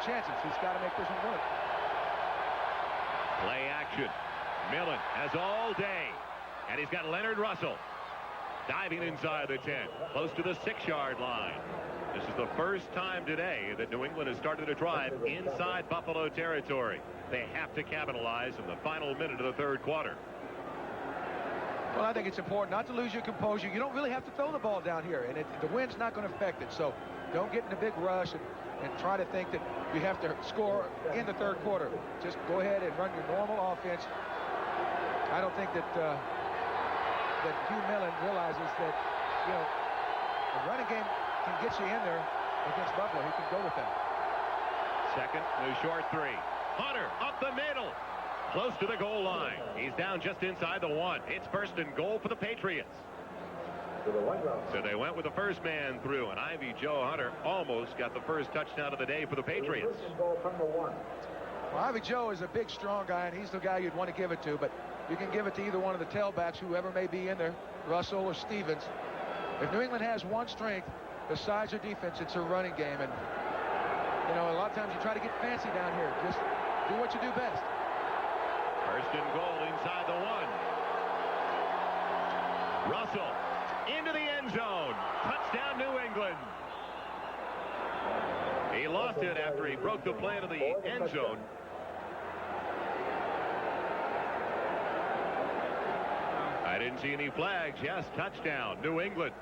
chances. He's got to make this one work. Play action. Millen has all day. And he's got Leonard Russell diving inside the 10, close to the 6-yard line. This is the first time today that New England has started a drive inside Buffalo territory. They have to capitalize in the final minute of the third quarter. Well, I think it's important not to lose your composure. You don't really have to throw the ball down here, and the wind's not going to affect it. So don't get in a big rush and try to think that you have to score in the third quarter. Just go ahead and run your normal offense. I don't think that Hugh Millen realizes that, you know, the running game can get you in there against Buffalo. He can go with that. Second, the short 3. Hunter up the middle, close to the goal line. He's down just inside the 1. It's first and goal for the Patriots. So they went with the first man through, and Ivy Joe Hunter almost got the first touchdown of the day for the Patriots. Well, Ivy Joe is a big, strong guy, and he's the guy you'd want to give it to, but you can give it to either one of the tailbacks, whoever may be in there, Russell or Stevens. If New England has one strength besides their defense, it's a running game. And, you know, a lot of times you try to get fancy down here. Just do what you do best. First and goal inside the 1. Russell into the end zone. Touchdown, New England. He lost it after he broke the play into the end zone. I didn't see any flags. Yes, touchdown, New England.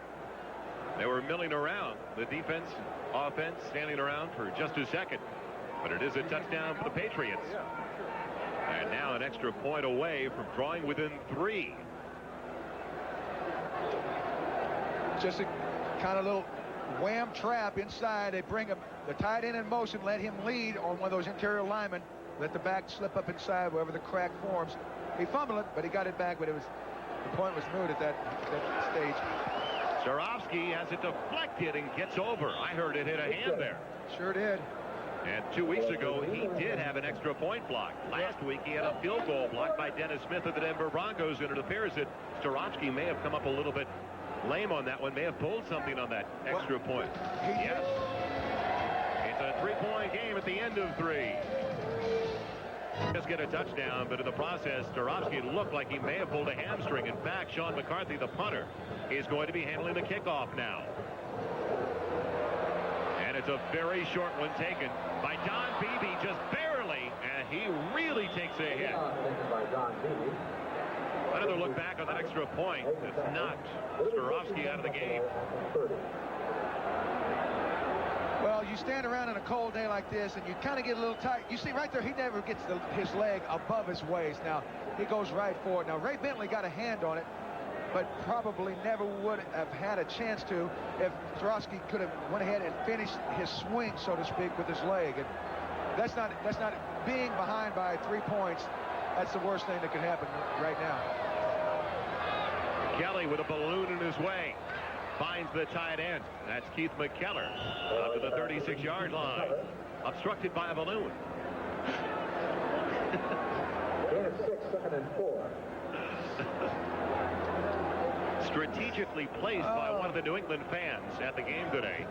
They were milling around. The defense, offense, standing around for just a second. But it is a touchdown for the Patriots. And now an extra point away from drawing within 3. Just a kind of little wham trap inside. They bring him, the tight end in motion, let him lead on one of those interior linemen. Let the back slip up inside wherever the crack forms. He fumbled it, but he got it back. But the point was moot at that stage. Staurovsky has it deflected and gets over. I heard it hit a hand there. Sure did. And 2 weeks ago, he did have an extra point block. Last week, he had a field goal blocked by Dennis Smith of the Denver Broncos, and it appears that Staurovsky may have come up a little bit lame on that one, may have pulled something on that extra point. Yes. It's a 3-point game at the end of 3. Just get a touchdown, but in the process, Staurovsky looked like he may have pulled a hamstring. In fact, Sean McCarthy, the punter, is going to be handling the kickoff now. And it's a very short one taken by Don Beebe, just barely, and he really takes a hit. Another look back on that extra point that's knocked Staurovsky out of the game. Well, you stand around on a cold day like this, and you kind of get a little tight. You see right there, he never gets his leg above his waist. Now, he goes right for it. Now, Ray Bentley got a hand on it, but probably never would have had a chance to if Staurovsky could have went ahead and finished his swing, so to speak, with his leg. And that's not being behind by 3 points. That's the worst thing that could happen right now. Kelly with a balloon in his way. Finds the tight end. That's Keith McKellar up to the 36-yard line. Obstructed by a balloon. Strategically placed by one of the New England fans at the game today.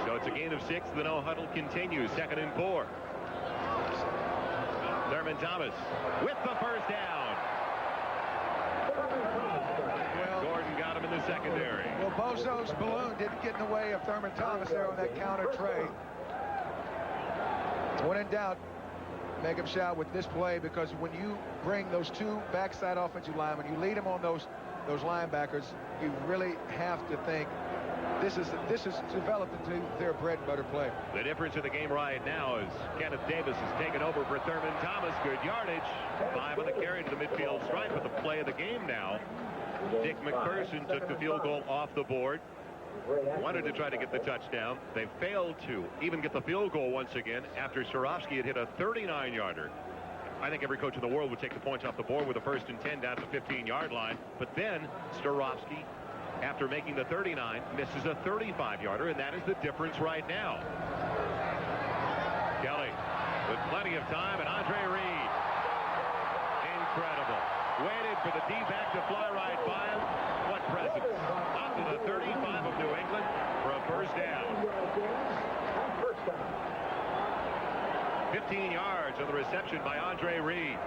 So it's a gain of 6. The no huddle continues. 2nd and 4. Thurman Thomas with the first down. Gordon got him in the secondary. Well, Bozo's balloon didn't get in the way of Thurman Thomas there on that counter trade. When in doubt, make him shout with this play, because when you bring those 2 backside offensive linemen, you lead them on those linebackers, you really have to think this is developed into their bread and butter play. The difference in the game right now is Kenneth Davis has taken over for Thurman Thomas. Good yardage. 5 on the carry to the midfield stripe with the play of the game now. Dick McPherson took the field goal off the board. Wanted to try to get the touchdown. They failed to even get the field goal once again after Staurovsky had hit a 39-yarder. I think every coach in the world would take the points off the board with a 1st and 10 down to the 15-yard line. But then Staurovsky, after making the 39, misses a 35-yarder, and that is the difference right now. Kelly with plenty of time, and Andre Reed. Incredible. Waited for the D-back to fly right by him. What presence. Up to the 35 of New England for a first down. 15 yards on the reception by Andre Reed.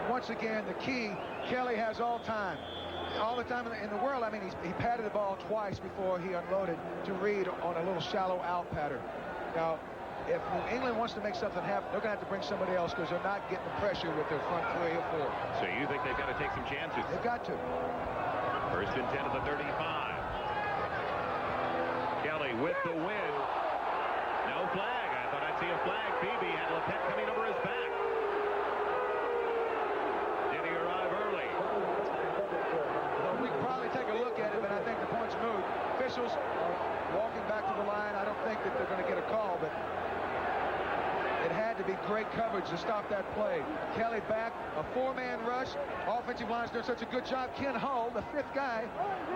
Once again, the key, Kelly has all the time in the world. I mean, he patted the ball twice before he unloaded to Reed on a little shallow out pattern. Now, if New England wants to make something happen, they're going to have to bring somebody else because they're not getting the pressure with their front 3 or 4. So you think they've got to take some chances? They've got to. First and 10 at the 35. Kelly with the win. No flag. I thought I'd see a flag. Beebe had Lepet coming over his back. Did he arrive early? Well, we can probably take a look at it, but I think the point's moved. Officials are walking back to the line. I don't think that they're going to get a call, but it had to be great coverage to stop that play. Kelly back, a 4-man rush. Offensive line's doing such a good job. Ken Hull, the 5th guy,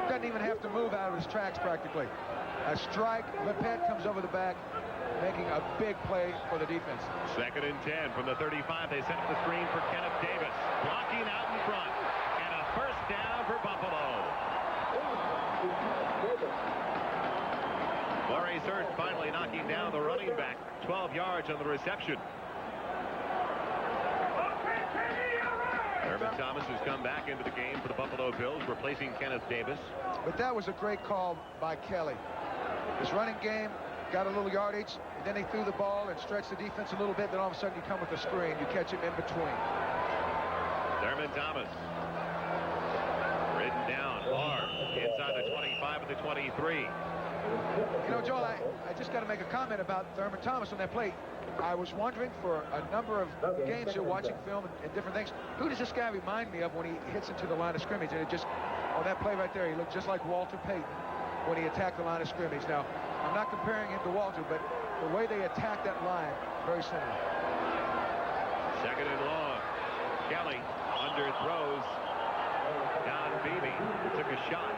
doesn't even have to move out of his tracks practically. A strike. Lepet comes over the back, making a big play for the defense. Second and 10 from the 35. They set up the screen for Kenneth Davis. Blocking out in front. And a first down for Buffalo. Maurice Hurst finally knocking down the running back. 12 yards on the reception. Thurman Thomas has come back into the game for the Buffalo Bills, replacing Kenneth Davis. But that was a great call by Kelly. His running game got a little yardage, and then he threw the ball and stretched the defense a little bit. Then all of a sudden you come with the screen. You catch him in between. Thurman Thomas. Ridden down hard inside the 25 of the 23. You know, Joel, I just got to make a comment about Thurman Thomas on that play. I was wondering for a number of games here, watching film and different things, who does this guy remind me of when he hits into the line of scrimmage? And it just, on that play right there, he looked just like Walter Payton when he attacked the line of scrimmage. Now, I'm not comparing him to Walter, but the way they attack that line, very similar. Second and long. Kelly underthrows. Don Beebe took a shot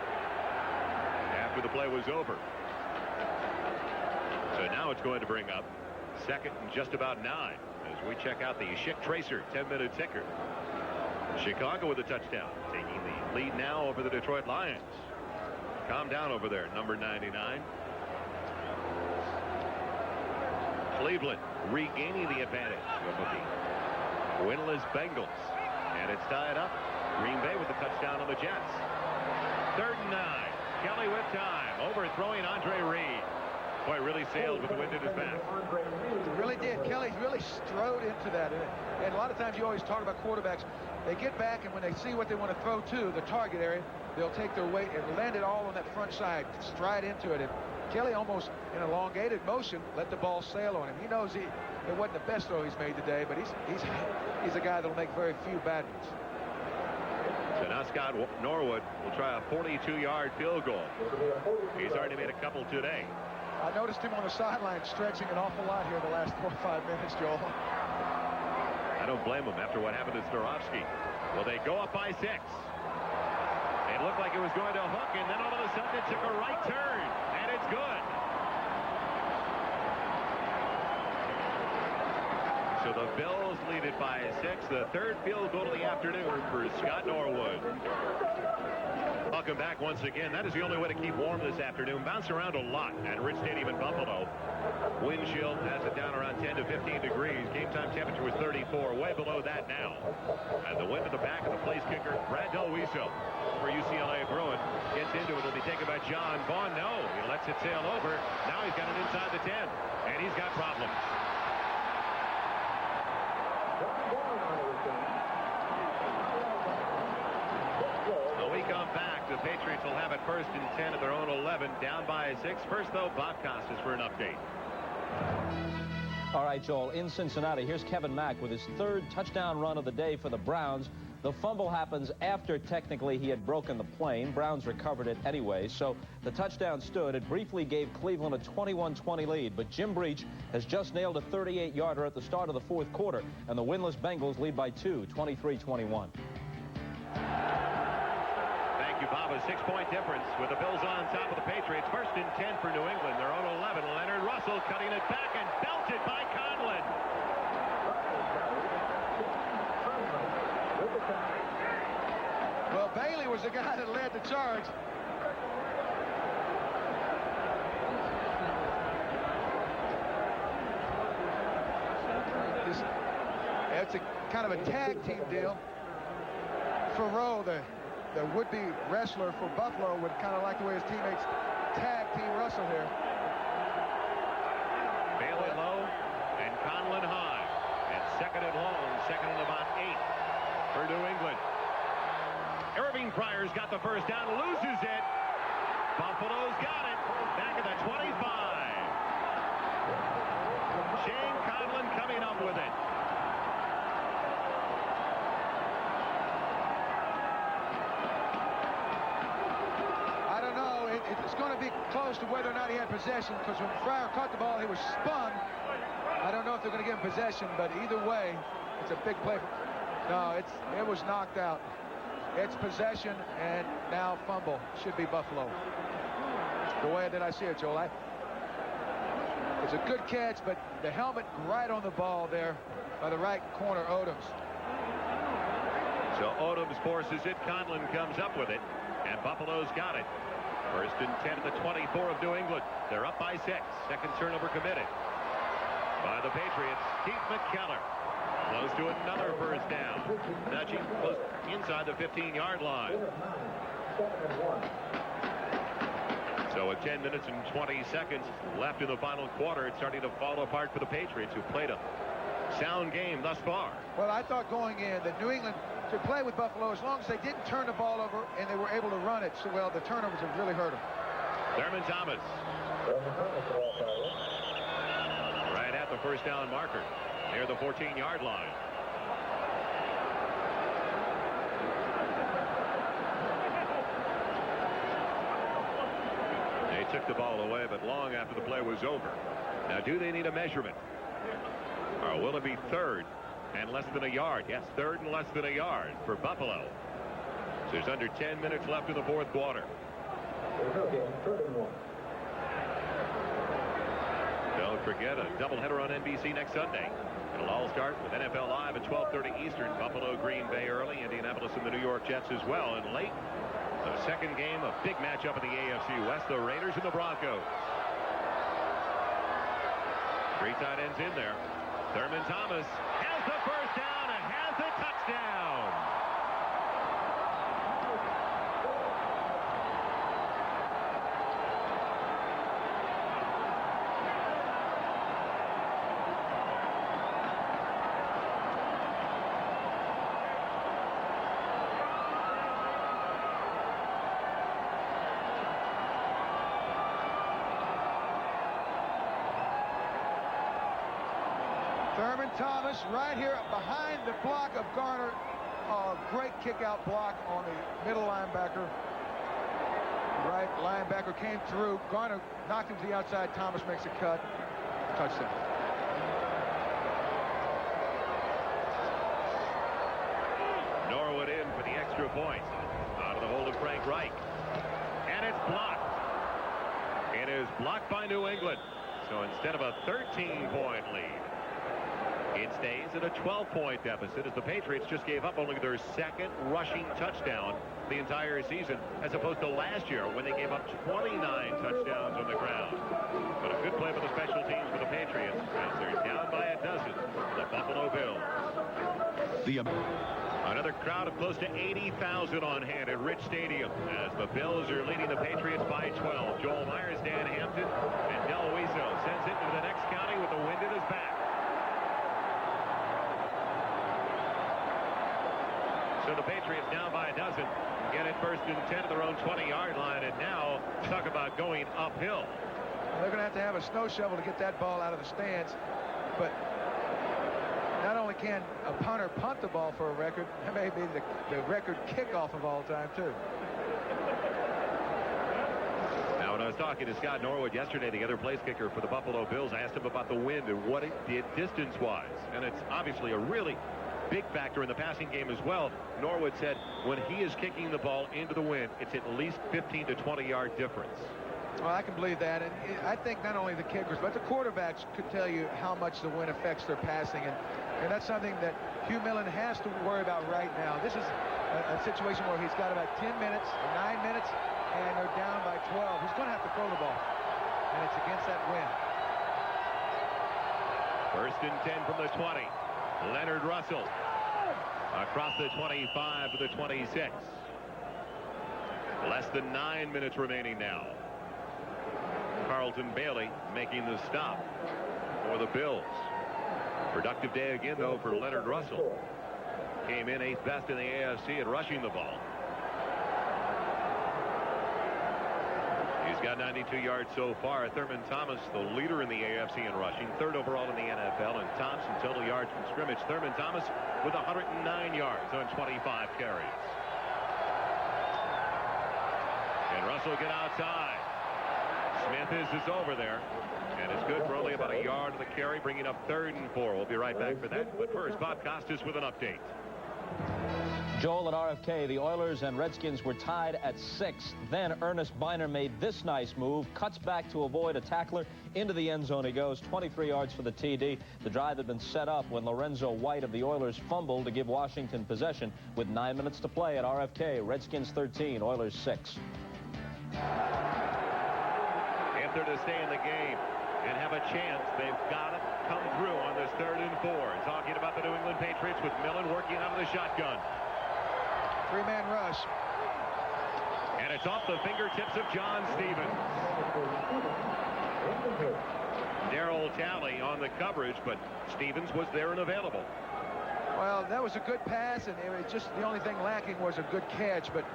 after the play was over. So now it's going to bring up second and just about 9 as we check out the Schick Tracer 10-minute ticker. Chicago with a touchdown, taking the lead now over the Detroit Lions. Calm down over there, number 99. Cleveland regaining the advantage over the winless Bengals. And it's tied up. Green Bay with the touchdown on the Jets. Third and 9. Kelly with time. Overthrowing Andre Reed. Boy, really sailed with the wind at his back. He really did. Kelly really strode into that. And a lot of times you always talk about quarterbacks. They get back, and when they see what they want to throw to, the target area, they'll take their weight and land it all on that front side, stride into it. And Kelly almost, in elongated motion, let the ball sail on him. He knows it wasn't the best throw he's made today, but he's a guy that'll make very few bad ones. So now Scott Norwood will try a 42-yard field goal. He's already made a couple today. I noticed him on the sideline stretching an awful lot here in the last 4 or 5 minutes, Joel. I don't blame him after what happened to Staurovsky. Well, they go up by 6. It looked like it was going to hook, and then all of a sudden it took a right turn, and it's good. So the Bills lead it by 6. The third field goal of the afternoon for Scott Norwood. Welcome back once again. That is the only way to keep warm this afternoon. Bounce around a lot at Rich Stadium in Buffalo. Wind chill has it down around 10 to 15 degrees. Game time temperature was 34, way below that now. And the wind at the back of the place kicker, Brad Delwiso for UCLA Bruin, gets into it. It'll be taken by John Vaughn. No, he lets it sail over. Now he's got it inside the 10, and he's got problems. When we come back, the Patriots will have it first and 10 at their own 11, down by 6. First, though, Bob Costas for an update. All right, Joel, in Cincinnati, here's Kevin Mack with his 3rd touchdown run of the day for the Browns. The fumble happens after technically he had broken the plane. Browns recovered it anyway, so the touchdown stood. It briefly gave Cleveland a 21-20 lead, but Jim Breach has just nailed a 38-yarder at the start of the 4th quarter, and the winless Bengals lead by 2, 23-21. Thank you, Bob. A 6-point difference with the Bills on top of the Patriots. First and 10 for New England. Their own 11. Leonard Russell cutting it back and belted by Conlon. Well, Bailey was the guy that led the charge. it's a kind of a tag team deal. Fryar, the would-be wrestler for Buffalo, would kind of like the way his teammates tag team wrestle here. Bailey low and Conlon high. And second and long, second and about 8 for New England. Irving Fryar's got the first down, loses it. Buffalo's got it. Back at the 25. Shane Conlon coming up with it. I don't know. It's going to be close to whether or not he had possession, because when Fryar caught the ball, he was spun. I don't know if they're going to give him possession, but either way, it's a big play. No, it was knocked out. It's possession, and now fumble. Should be Buffalo. The way that I see it, Joel. It's a good catch, but the helmet right on the ball there by the right corner, Odoms. So Odoms forces it. Conlon comes up with it, and Buffalo's got it. First and 10 at the 24 of New England. They're up by 6. Second turnover committed by the Patriots. Keith McKellar close to another first down. Nudging close inside the 15-yard line. So with 10 minutes and 20 seconds left in the final quarter, it's starting to fall apart for the Patriots, who played a sound game thus far. Well, I thought going in that New England should play with Buffalo as long as they didn't turn the ball over and they were able to run it. So, well, the turnovers have really hurt them. Thurman Thomas. Right at the first down marker, near the 14-yard line. They took the ball away, but long after the play was over. Now, do they need a measurement? Or will it be third and less than a yard? Yes, third and less than a yard for Buffalo. So there's under 10 minutes left in the fourth quarter. Don't forget, a doubleheader on NBC next Sunday. It'll all start with NFL Live at 12:30 Eastern. Buffalo, Green Bay early, Indianapolis and the New York Jets as well. And late, the second game, a big matchup in the AFC West, the Raiders and the Broncos. 3 tight ends in there. Thurman Thomas has the first down and has the touchdown. Thurman Thomas right here behind the block of Garner. Great kick-out block on the middle linebacker. Right linebacker came through. Garner knocked him to the outside. Thomas makes a cut. Touchdown. Norwood in for the extra point. Out of the hold of Frank Reich. And it's blocked. It is blocked by New England. So instead of a 13-point lead, it stays at a 12-point deficit, as the Patriots just gave up only their second rushing touchdown the entire season, as opposed to last year when they gave up 29 touchdowns on the ground. But a good play for the special teams for the Patriots, as they're down by a dozen, the Buffalo Bills. Another crowd of close to 80,000 on hand at Rich Stadium, as the Bills are leading the Patriots by 12. Joel Myers, Dan Hampton, and Del Wiso sends it into the next county with the wind at his back. So the Patriots down by a dozen, get it first and 10 at their own 20-yard line, and now talk about going uphill. They're going to have a snow shovel to get that ball out of the stands, but not only can a punter punt the ball for a record, that may be the record kickoff of all time, too. Now, when I was talking to Scott Norwood yesterday, the other place kicker for the Buffalo Bills, I asked him about the wind and what it did distance-wise, and it's obviously a really big factor in the passing game as well. Norwood said when he is kicking the ball into the wind, it's at least 15 to 20-yard difference. Well, I can believe that, and I think not only the kickers, but the quarterbacks could tell you how much the wind affects their passing, and that's something that Hugh Millen has to worry about right now. This is a situation where he's got about 10 minutes, 9 minutes, and they're down by 12. He's going to have to throw the ball, and it's against that wind. First and 10 from the 20. Leonard Russell across the 25 to the 26. Less than 9 minutes remaining now. Carlton Bailey making the stop for the Bills. Productive day again, though, for Leonard Russell. Came in 8th best in the AFC at rushing the ball. He's got 92 yards so far. Thurman Thomas, the leader in the AFC in rushing, 3rd overall in the NFL, and Thompson total yards from scrimmage. Thurman Thomas with 109 yards on 25 carries. And Russell get outside. Smith is over there. And it's good for only about a yard of the carry, bringing up 3rd and 4. We'll be right back for that. But first, Bob Costas with an update. Joel, at RFK, the Oilers and Redskins were tied at 6. Then Ernest Biner made this nice move, cuts back to avoid a tackler. Into the end zone he goes, 23 yards for the TD. The drive had been set up when Lorenzo White of the Oilers fumbled to give Washington possession with 9 minutes to play at RFK. Redskins 13, Oilers 6. If they're to stay in the game and have a chance, they've got to come through on this 3rd and 4. Talking about the New England Patriots with Millen working out of the shotgun. 3-man rush. And it's off the fingertips of John Stevens. Darryl Talley on the coverage, but Stevens was there and available. Well, that was a good pass, and it was just the only thing lacking was a good catch. But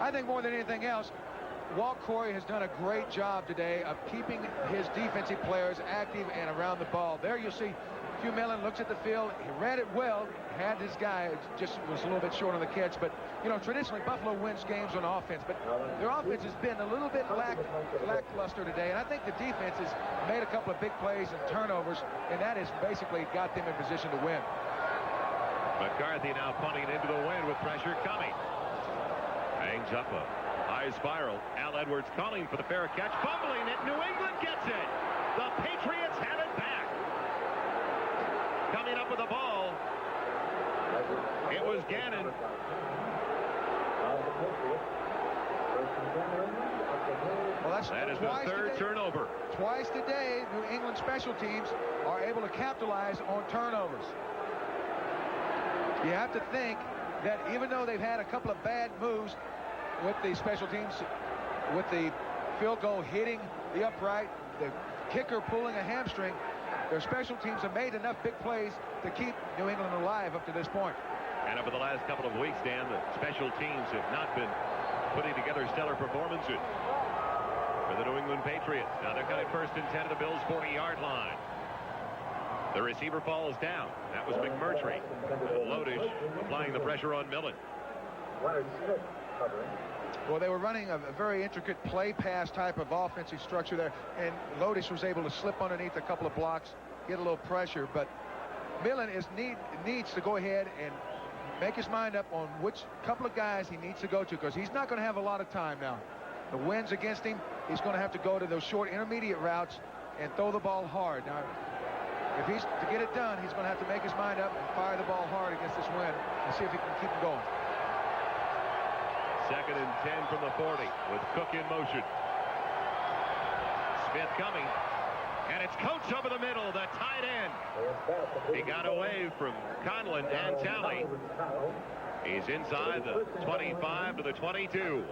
I think more than anything else, Walt Corey has done a great job today of keeping his defensive players active and around the ball. There you see Hugh Millen looks at the field. He read it well, had his guy, just was a little bit short on the catch. But, you know, traditionally Buffalo wins games on offense, but their offense has been a little bit lackluster today. And I think the defense has made a couple of big plays and turnovers, and that has basically got them in position to win. McCarthy now punting into the wind with pressure coming. Hangs up a high spiral. Al Edwards calling for the fair catch. Fumbling it. New England gets it. The Patriots have it back. Coming up with the ball. It was Gannon. Well, that is the 3rd turnover. Twice today, New England special teams are able to capitalize on turnovers. You have to think that even though they've had a couple of bad moves with the special teams, with the field goal hitting the upright, the kicker pulling a hamstring, their special teams have made enough big plays to keep New England alive up to this point. And over the last couple of weeks, Dan, the special teams have not been putting together stellar performances for the New England Patriots. Now they're cutting 1st and 10 to the Bills' 40-yard line. The receiver falls down. That was McMurtry. Lodish applying the pressure on Millen. Well, they were running a very intricate play pass type of offensive structure there, and Lodish was able to slip underneath a couple of blocks, get a little pressure. But Millen needs to go ahead and make his mind up on which couple of guys he needs to go to, because he's not going to have a lot of time now. The wind's against him. He's going to have to go to those short intermediate routes and throw the ball hard. Now, if he's to get it done, he's going to have to make his mind up and fire the ball hard against this wind and see if he can keep it going. 2nd and 10 from the 40 with Cook in motion. Smith coming. And it's Coates over the middle, the tight end. He got away from Conlon and Talley. He's inside the 25 to the 22.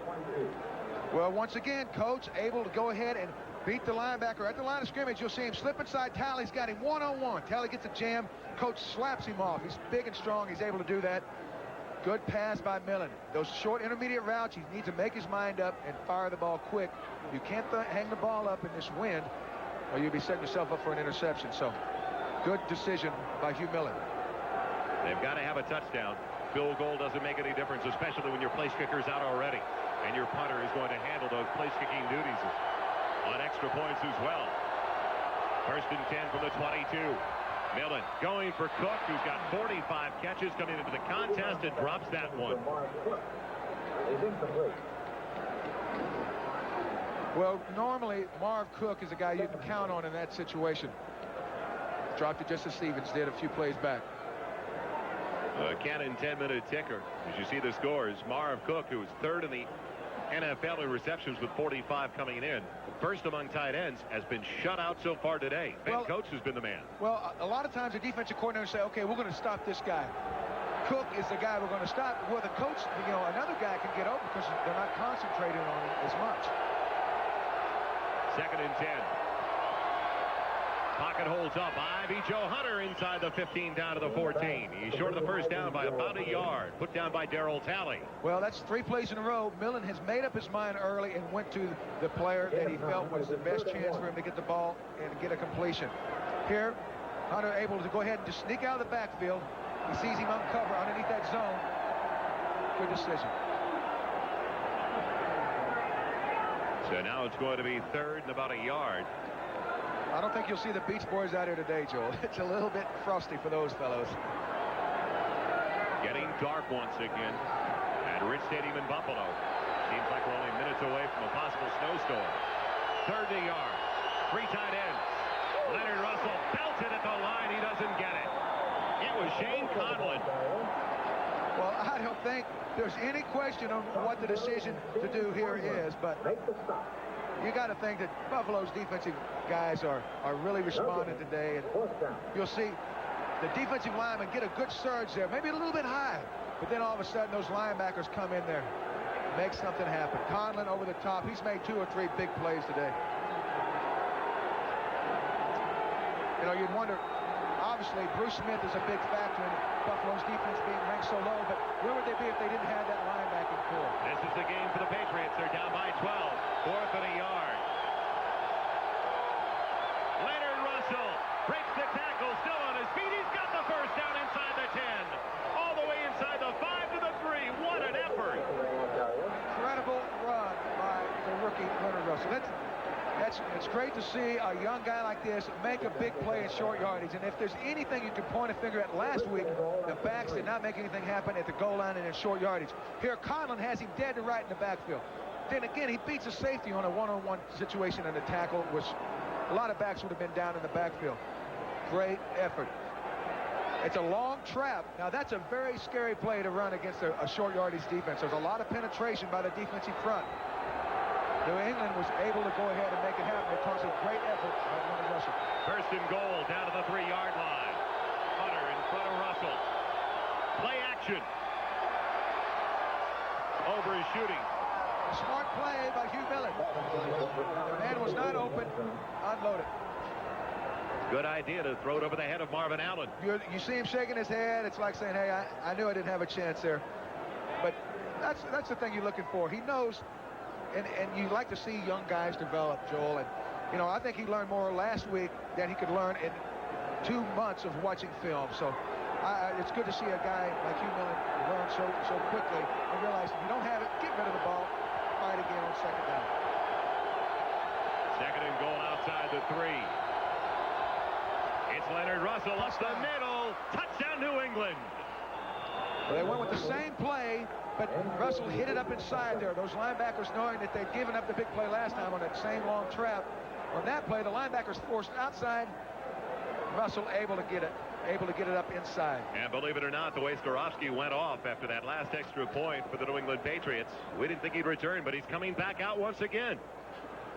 Well, once again, Coates able to go ahead and beat the linebacker at the line of scrimmage. You'll see him slip inside. Talley's got him one-on-one. Talley gets a jam. Coates slaps him off. He's big and strong. He's able to do that. Good pass by Millen. Those short intermediate routes, he needs to make his mind up and fire the ball quick. You can't hang the ball up in this wind, or you'll be setting yourself up for an interception. So, good decision by Hugh Millen. They've got to have a touchdown. Field goal doesn't make any difference, especially when your place kicker's out already. And your punter is going to handle those place kicking duties on extra points as well. 1st and 10 from the 22. Millen going for Cook, who's got 45 catches coming into the contest, and drops that one. Well, normally Marv Cook is a guy you can count on in that situation. Dropped it just as Stevens did a few plays back. Cannon 10-minute ticker. As you see the scores, Marv Cook, who was 3rd in the NFL in receptions with 45 coming in. First among tight ends, has been shut out so far today. Ben Coates has been the man. Well, a lot of times the defensive coordinator say, okay, we're going to stop this guy. Cook is the guy we're going to stop. Well, the coach, another guy can get open because they're not concentrating on him as much. 2nd and 10. Pocket holds up. Ivy Joe Hunter inside the 15 down to the 14. He's short of the first down by about a yard. Put down by Darryl Talley. Well, that's 3 plays in a row. Millen has made up his mind early and went to the player that he felt was the best chance for him to get the ball and get a completion. Here, Hunter able to go ahead and just sneak out of the backfield. He sees him uncover underneath that zone. Good decision. So now it's going to be 3rd and about a yard. I don't think you'll see the Beach Boys out here today, Joel. It's a little bit frosty for those fellows. Getting dark once again at Rich Stadium in Buffalo. Seems like we're only minutes away from a possible snowstorm. 3rd and yard. 3 tight ends. Leonard Russell belted at the line. He doesn't get it. It was Shane Conlon. Well, I don't think there's any question on what the decision to do here is, but you got to think that Buffalo's defensive guys are really responding today. And you'll see the defensive linemen get a good surge there, maybe a little bit high, but then all of a sudden those linebackers come in there, make something happen. Conlon over the top. He's made 2 or 3 big plays today. You'd wonder, obviously, Bruce Smith is a big factor in Buffalo's defense being ranked so low, but where would they be if they didn't have that linebacking core? This is the game for the Patriots. They're down by 12. 4th and a yard. Leonard Russell breaks the tackle, still on his feet. He's got the first down inside the 10. All the way inside the 5 to the 3. What an effort. Incredible run by the rookie Leonard Russell. It's great to see a young guy like this make a big play in short yardage. And if there's anything you can point a finger at, last week, the backs did not make anything happen at the goal line and in short yardage. Here, Conlon has him dead to right in the backfield. Then again, he beats a safety on a one-on-one situation in the tackle, which a lot of backs would have been down in the backfield. Great effort. It's a long trap. Now, that's a very scary play to run against a short yardage defense. There's a lot of penetration by the defensive front. New England was able to go ahead and make it happen because of great effort by Leonard Russell. 1st and goal down to the 3-yard line. Hunter in front of Russell. Play action. Over his shooting. A smart play by Hugh Millen. The man was not open. Unloaded. Good idea to throw it over the head of Marvin Allen. You see him shaking his head. It's like saying, hey, I knew I didn't have a chance there. But that's the thing you're looking for. He knows. And you like to see young guys develop, Joel. And, I think he learned more last week than he could learn in 2 months of watching film. So it's good to see a guy like Hugh Millen learn so quickly and realize if you don't have it, get rid of the ball, fight again on 2nd down. 2nd and goal outside the 3. It's Leonard Russell up the middle. Touchdown, New England. Well, they went with the same play, but Russell hit it up inside there. Those linebackers, knowing that they'd given up the big play last time on that same long trap. On that play, the linebackers forced outside. Russell able to get it up inside. And believe it or not, the way Staurovsky went off after that last extra point for the New England Patriots, we didn't think he'd return, but he's coming back out once again.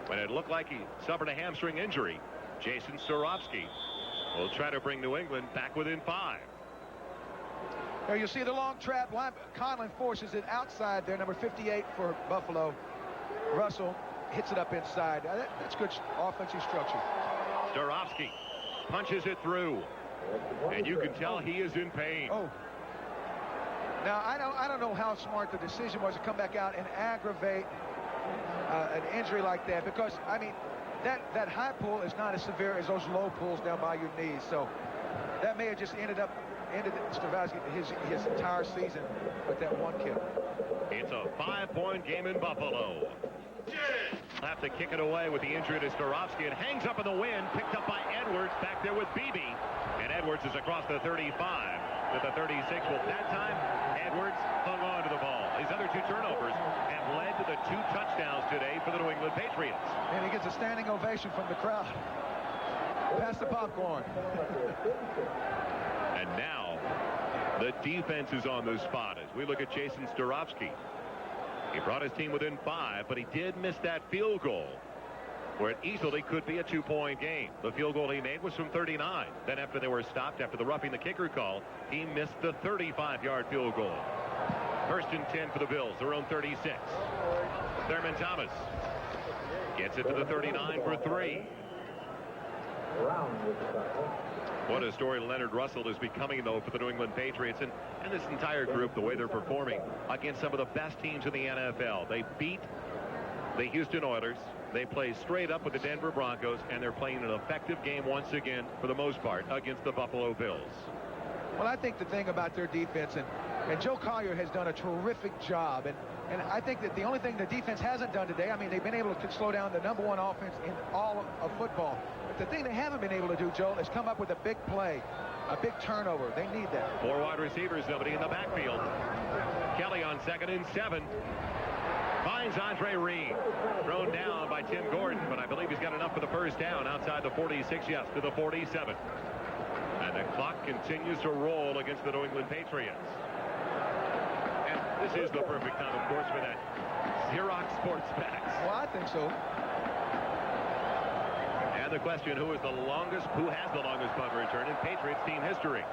When it looked like he suffered a hamstring injury, Jason Staurovsky will try to bring New England back within 5. There you see the long trap. Conlon forces it outside there, number 58 for Buffalo. Russell hits it up inside. That's good offensive structure. Staurovsky punches it through, and you can tell he is in pain. Oh. Now, I don't know how smart the decision was to come back out and aggravate an injury like that, because, I mean, that high pull is not as severe as those low pulls down by your knees. So that may have just ended Staurovsky his entire season with that one kick. It's a 5-point game in Buffalo. Have to kick it away with the injury to Staurovsky. It hangs up in the wind, picked up by Edwards back there with Beebe. And Edwards is across the 35 to the 36. Well, that time, Edwards hung on to the ball. His other 2 turnovers have led to the 2 touchdowns today for the New England Patriots. And he gets a standing ovation from the crowd. Pass the popcorn. And now, the defense is on the spot as we look at Jason Staurovsky. He brought his team within 5, but he did miss that field goal where it easily could be a 2-point game. The field goal he made was from 39. Then after they were stopped after the roughing the kicker call, he missed the 35-yard field goal. 1st and 10 for the Bills, their own 36. Thurman Thomas gets it to the 39 for 3. What a story Leonard Russell is becoming, though, for the New England Patriots and this entire group, the way they're performing against some of the best teams in the NFL. They beat the Houston Oilers. They play straight up with the Denver Broncos, and they're playing an effective game once again, for the most part, against the Buffalo Bills. Well, I think the thing about their defense, and Joe Collier has done a terrific job, and I think that the only thing the defense hasn't done today, I mean, they've been able to slow down the #1 offense in all of football. But the thing they haven't been able to do, Joel, is come up with a big play, a big turnover. They need that. 4 wide receivers, nobody in the backfield. Kelly on 2nd and 7. Finds Andre Reed. Thrown down by Tim Gordon, but I believe he's got enough for the first down outside the 46, yes, to the 47. And the clock continues to roll against the New England Patriots. And this is the perfect time, of course, for that Xerox Sports Facts. Well, I think so. And the question, who has the longest punt return in Patriots team history?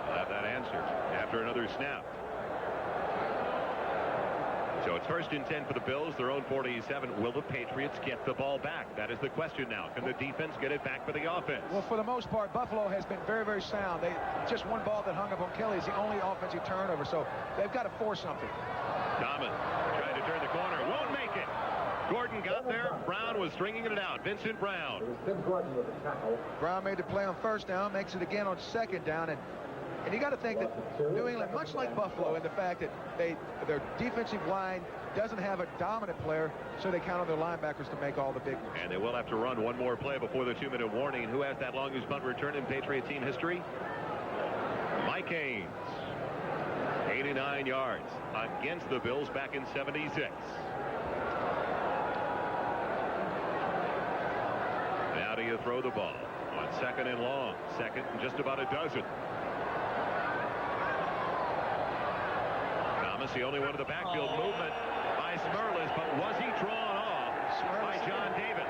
We'll have that answer after another snap. So it's 1st and 10 for the Bills, their own 47. Will the Patriots get the ball back? That is the question now. Can the defense get it back for the offense? Well, for the most part, Buffalo has been very, very sound. Just one ball that hung up on Kelly is the only offensive turnover, so they've got to force something. Thomas trying to turn the corner, won't make it. Gordon got there. Brown was stringing it out. Vincent Brown. Brown made the play on 1st down, makes it again on 2nd down, and you got to think that New England, much like Buffalo, in the fact that their defensive line doesn't have a dominant player, so they count on their linebackers to make all the big ones. And they will have to run one more play before the 2-minute warning. Who has that longest punt return in Patriot team history? Mike Haynes. 89 yards against the Bills back in 76. Now do you throw the ball on 2nd and long. 2nd and just about a dozen. Thomas, the only one of the backfield movement by Smerlis, but was he drawn off by John Davis?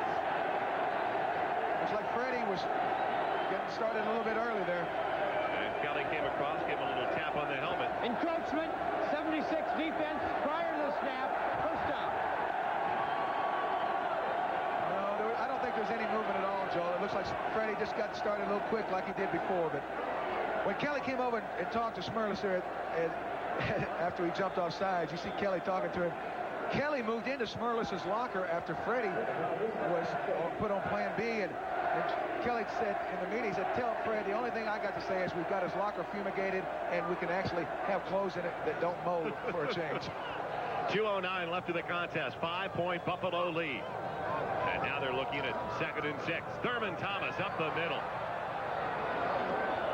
Looks like Freddie was getting started a little bit early there. And Kelly came across, gave him a little tap on the helmet. Encroachment, 76 defense, prior to the snap, 1st down. No, I don't think there's any movement at all, Joel. It looks like Freddie just got started a little quick like he did before, but when Kelly came over and talked to Smerlis there after he jumped off sides, you see Kelly talking to him. Kelly moved into Smerlis' locker after Freddie was put on plan B, and Kelly said in the meeting, he said, tell Fred, the only thing I got to say is we've got his locker fumigated, and we can actually have clothes in it that don't mold for a change. 2:09 left in the contest. 5-point Buffalo lead. And now they're looking at 2nd and 6. Thurman Thomas up the middle.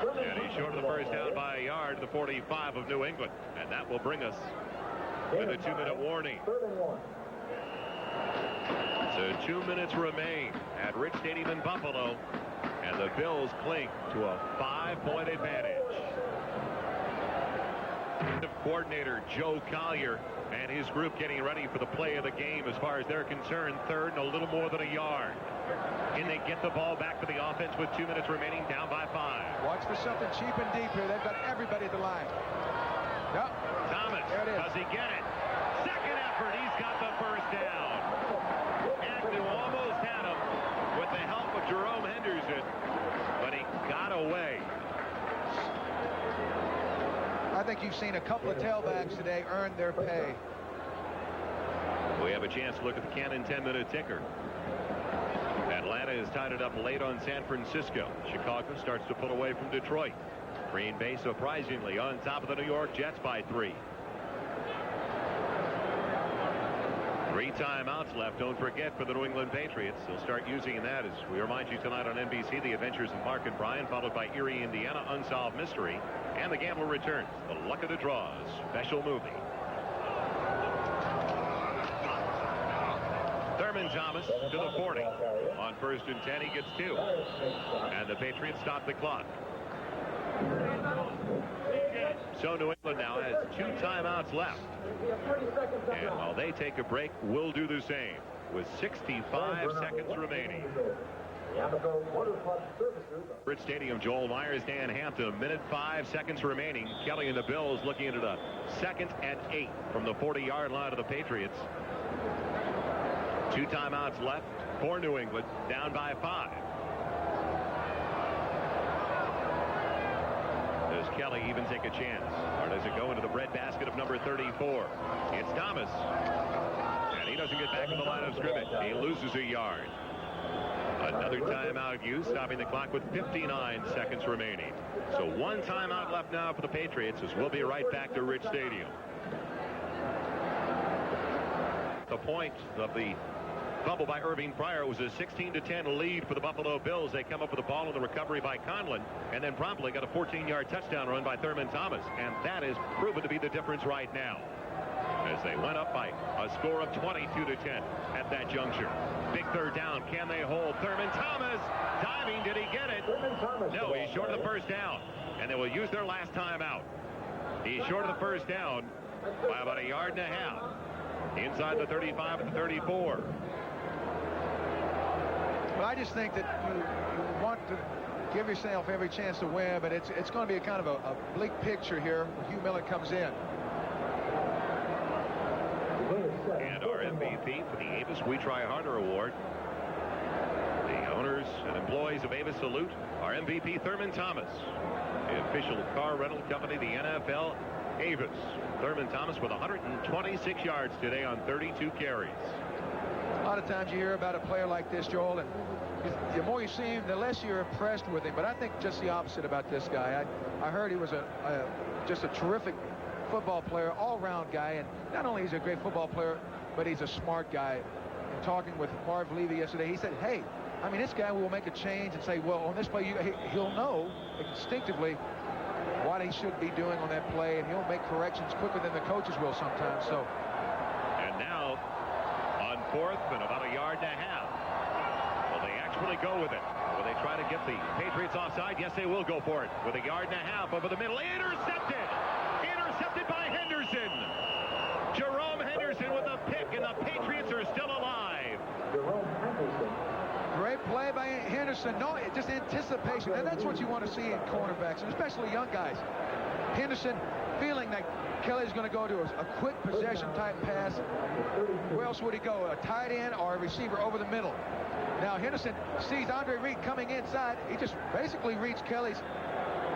And he's short of the first down by a yard, the 45 of New England. And that will bring us to the 2-minute warning. So 2 minutes remain at Rich Stadium in Buffalo. And the Bills cling to a 5-point advantage. Coordinator Joe Collier and his group getting ready for the play of the game as far as they're concerned. 3rd and a little more than a yard. Can they get the ball back to the offense with 2 minutes remaining, down by 5? Watch for something cheap and deep here. They've got everybody at the line. Yep. Thomas, there it is. Does he get it? Second effort, he's got the first down. Agnew almost had him with the help of Jerome Henderson, but he got away. I think you've seen a couple of tailbacks today earn their pay. We have a chance to look at the Cannon 10-minute ticker. Atlanta has tied it up late on San Francisco. Chicago starts to pull away from Detroit. Green Bay surprisingly on top of the New York Jets by 3. 3 timeouts left, don't forget, for the New England Patriots. They'll start using that, as we remind you tonight on NBC, The Adventures of Mark and Brian, followed by Erie, Indiana, Unsolved Mystery, and The Gambler Returns, The Luck of the Draws special movie. Thurman Thomas to the 40. On 1st and 10, he gets 2. And the Patriots stop the clock. So New England now has 2 timeouts left. And while they take a break, we'll do the same with 65 seconds remaining. Bridge Stadium, Joel Myers, Dan Hampton, 1 minute 5 seconds remaining. Kelly and the Bills looking into the 2nd and 8 from the 40-yard line of the Patriots. 2 timeouts left for New England, down by 5. Does Kelly even take a chance, or does it go into the breadbasket of number 34? It's Thomas, and he doesn't get back to the line of scrimmage. He loses a yard. Another timeout used, stopping the clock with 59 seconds remaining. So 1 timeout left now for the Patriots, as we'll be right back to Rich Stadium. The point of the fumble by Irving Fryar was a 16-10 lead for the Buffalo Bills. They come up with the ball in the recovery by Conlon, and then promptly got a 14-yard touchdown run by Thurman Thomas, and that is proven to be the difference right now, as they went up by a score of 22-10 at that juncture. Big 3rd down. Can they hold? Thurman Thomas diving. Did he get it? No, he's short of the 1st down, and they will use their last timeout. He's short of the 1st down by about 1.5 yards inside the 35 and the 34. Well, I just think that you want to give yourself every chance to win, but it's going to be a kind of a bleak picture here when Hugh Millen comes in. And our MVP for the Avis We Try Harder Award. The owners and employees of Avis salute our MVP, Thurman Thomas. The official car rental company, the NFL, Avis. Thurman Thomas with 126 yards today on 32 carries. A lot of times you hear about a player like this, Joel, and the more you see him, the less you're impressed with him. But I think just the opposite about this guy. I heard he was just a terrific football player, all-round guy, and not only is he a great football player, but he's a smart guy. And talking with Marv Levy yesterday, he said, hey, I mean, this guy will make a change and say, well, on this play, he'll know instinctively what he should be doing on that play, and he'll make corrections quicker than the coaches will sometimes. So, and now on 4th and about 1.5 yards, will they actually go with it? Will they try to get the Patriots offside? Yes, they will go for it with 1.5 yards over the middle. Intercepted by Henderson. Jerome Henderson with a pick, and the Patriots are still alive. Great play by Henderson. No, just anticipation. And that's what you want to see in cornerbacks, and especially young guys. Henderson feeling that Kelly's going to go to a quick possession type pass. Where else would he go? A tight end or a receiver over the middle? Now Henderson sees Andre Reed coming inside. He just basically reads Kelly's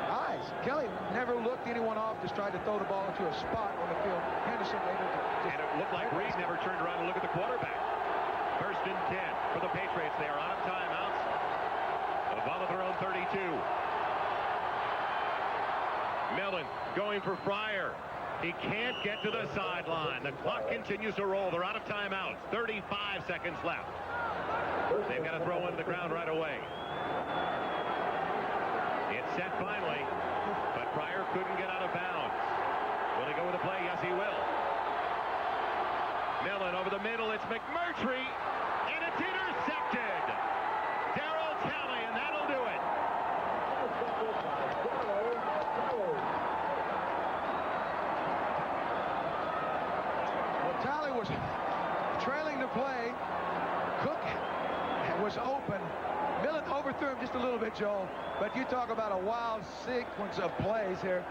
eyes. Kelly never looked anyone off, just tried to throw the ball into a spot on the field. Henderson able to and it looked like Reed never turned around to look at the quarterback. 1st and 10 for the Patriots. They are out of timeouts. The ball at their own 32. Millen going for Fryar. He can't get to the sideline. The clock continues to roll. They're out of timeouts. 35 seconds left. They've got to throw into the ground right away. It's set finally, but Fryar couldn't get out of bounds. Will he go with the play? Yes, he will. Millen over the middle. It's McMurtry, and it's intercepted. Darryl Talley, and that'll do it. Well, Talley was trailing the play. Cook was open. Millen overthrew him just a little bit, Joel. But you talk about a wild sequence of plays here.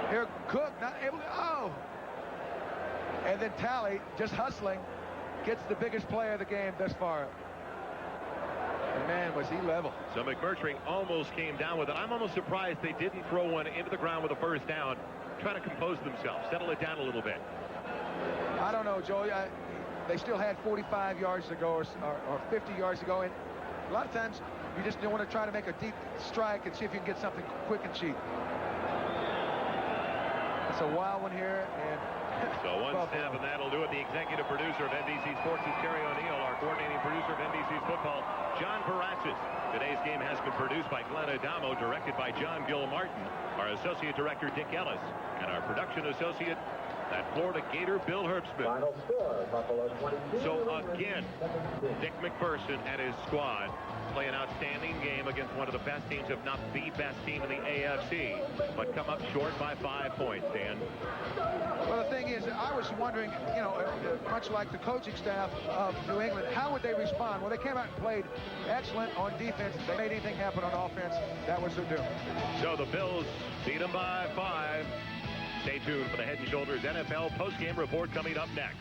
Here, Cook not able to, and then Talley, just hustling, gets the biggest play of the game thus far. And man, was he level. So McMurtry almost came down with it. I'm almost surprised they didn't throw one into the ground with a 1st down. Try to compose themselves, settle it down a little bit. I don't know, Joel. They still had 45 yards to go or 50 yards to go. And a lot of times you just don't want to try to make a deep strike and see if you can get something quick and cheap. It's a wild one here. And so one snap, and that'll do it. The executive producer of NBC Sports is Terry O'Neill. Our coordinating producer of NBC's football, John Paratzis. Today's game has been produced by Glenn Adamo, directed by John Gilmartin. Our associate director, Dick Ellis. And our production associate, that Florida Gator Bill Herbstman. Final score, Buffalo 22. So again, Dick McPherson and his squad play an outstanding game against one of the best teams, if not the best team in the AFC, but come up short by 5 points, Dan. Well, the thing is, I was wondering, you know, much like the coaching staff of New England, how would they respond? Well, they came out and played excellent on defense. If they made anything happen on offense, that was their doom. So the Bills beat them by 5. Stay tuned for the Head & Shoulders NFL postgame report coming up next.